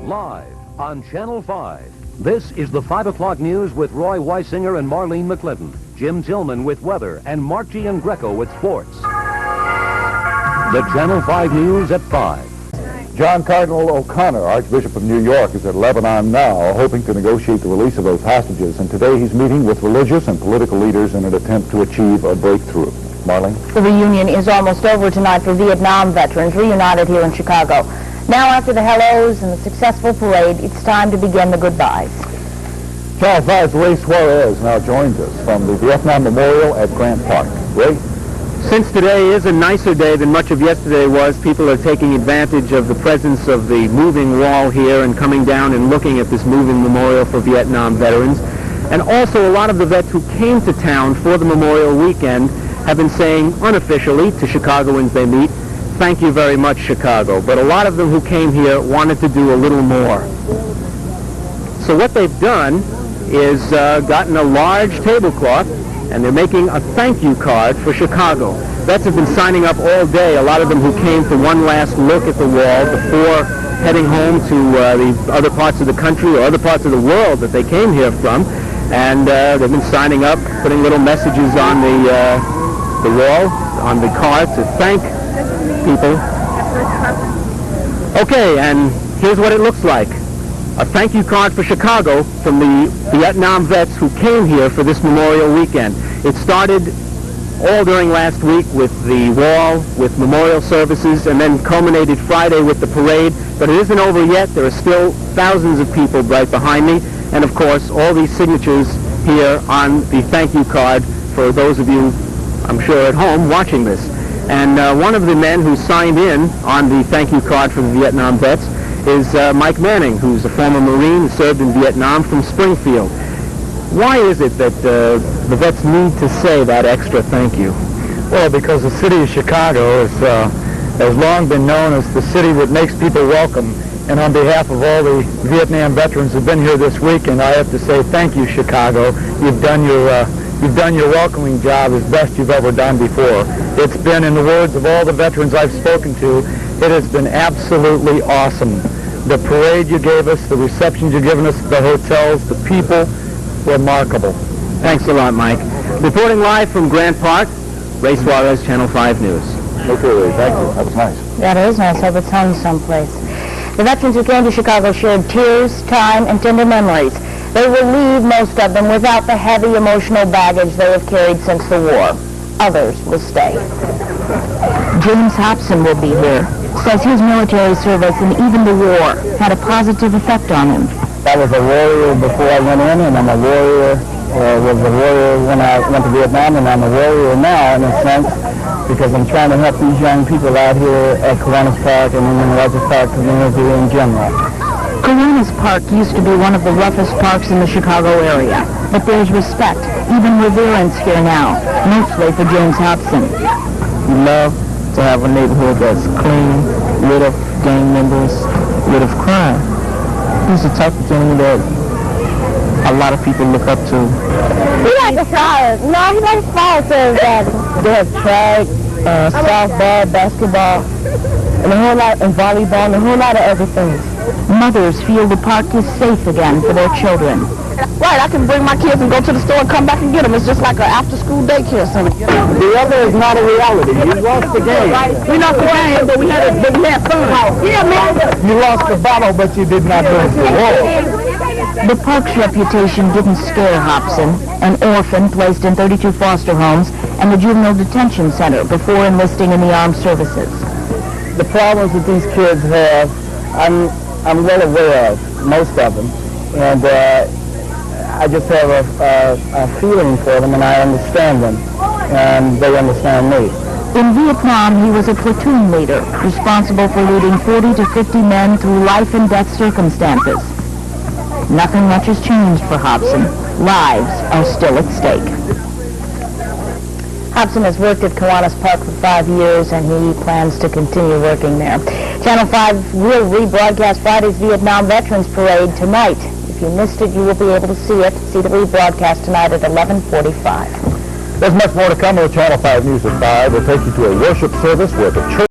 live on Channel 5. This is the 5 o'clock news with Roy Weisinger and Marlene McClinton. Jim Tillman with weather and Mark Giangreco with sports. The Channel 5 news at 5. John Cardinal O'Connor, Archbishop of New York, is at Lebanon now, hoping to negotiate the release of those hostages. And today he's meeting with religious and political leaders in an attempt to achieve a breakthrough. Marlene? The reunion is almost over tonight for Vietnam veterans reunited here in Chicago. Now, after the hellos and the successful parade, it's time to begin the goodbyes. Channel 5's Ray Suarez now joins us from the Vietnam Memorial at Grant Park. Ray? Since today is a nicer day than much of yesterday was, people are taking advantage of the presence of the moving wall here and coming down and looking at this moving memorial for Vietnam veterans. And also a lot of the vets who came to town for the Memorial Weekend have been saying unofficially to Chicagoans they meet, "Thank you very much, Chicago." But a lot of them who came here wanted to do a little more. So what they've done is gotten a large tablecloth, and they're making a thank you card for Chicago. Vets have been signing up all day, a lot of them who came for one last look at the wall before heading home to the other parts of the country or other parts of the world that they came here from. And they've been signing up, putting little messages on the wall, on the card to thank people. Okay, and here's what it looks like. A thank you card for Chicago from the Vietnam vets who came here for this Memorial Weekend. It started all during last week with the wall, with memorial services, and then culminated Friday with the parade. But it isn't over yet. There are still thousands of people right behind me. And of course, all these signatures here on the thank you card for those of you, I'm sure, at home watching this. And one of the men who signed in on the thank you card for the Vietnam vets is Mike Manning, who's a former Marine who served in Vietnam from Springfield. Why is it that the vets need to say that extra thank you? Well, because the city of Chicago has long been known as the city that makes people welcome. And on behalf of all the Vietnam veterans who've been here this weekend, I have to say thank you, Chicago. You've done your welcoming job as best you've ever done before. It's been, in the words of all the veterans I've spoken to, it has been absolutely awesome. The parade you gave us, the receptions you've given us, the hotels, the people, remarkable. Thanks a lot, Mike. Reporting live from Grant Park, Ray Suarez, Channel 5 News. Okay, Ray, thank you. That was nice. That is nice. I hope it's hung someplace. The veterans who came to Chicago shared tears, time, and tender memories. They will leave, most of them, without the heavy emotional baggage they have carried since the war. Others will stay. James Hobson will be here. Says his military service and even the war had a positive effect on him. I was a warrior before I went in, and I'm a warrior, was a warrior when I went to Vietnam, and I'm a warrior now, in a sense, because I'm trying to help these young people out here at Kiwanis Park and in the Rogers Park community in general. Kiwanis Park used to be one of the roughest parks in the Chicago area, but there's respect, even reverence here now, mostly for James Hobson. We love to have a neighborhood that's clean, rid of gang members, rid of crime. He's the type of thing that a lot of people look up to. He likes flowers. No, he likes flowers so bad. They have track, softball, basketball, and a whole lot, and volleyball, and a whole lot of other things. Mothers feel the park is safe again for their children. Right, I can bring my kids and go to the store and come back and get them. It's just like an after-school daycare center. The other is not a reality. You lost the game. We lost the game, but we had fun. Yeah, man. You lost the battle, but you did not lose the war. The park's reputation didn't scare Hobson, an orphan placed in 32 foster homes and the juvenile detention center before enlisting in the armed services. The problems that these kids have, I'm well aware of, most of them, and I just have a feeling for them, and I understand them, and they understand me. In Vietnam, he was a platoon leader, responsible for leading 40 to 50 men through life and death circumstances. Nothing much has changed for Hobson. Lives are still at stake. Hobson has worked at Kiwanis Park for 5 years, and he plans to continue working there. Channel 5 will rebroadcast Friday's Vietnam Veterans Parade tonight. If you missed it, you will be able to see it. See the rebroadcast tonight at 11:45. There's much more to come on Channel 5 News at 5. We'll take you to a worship service where the church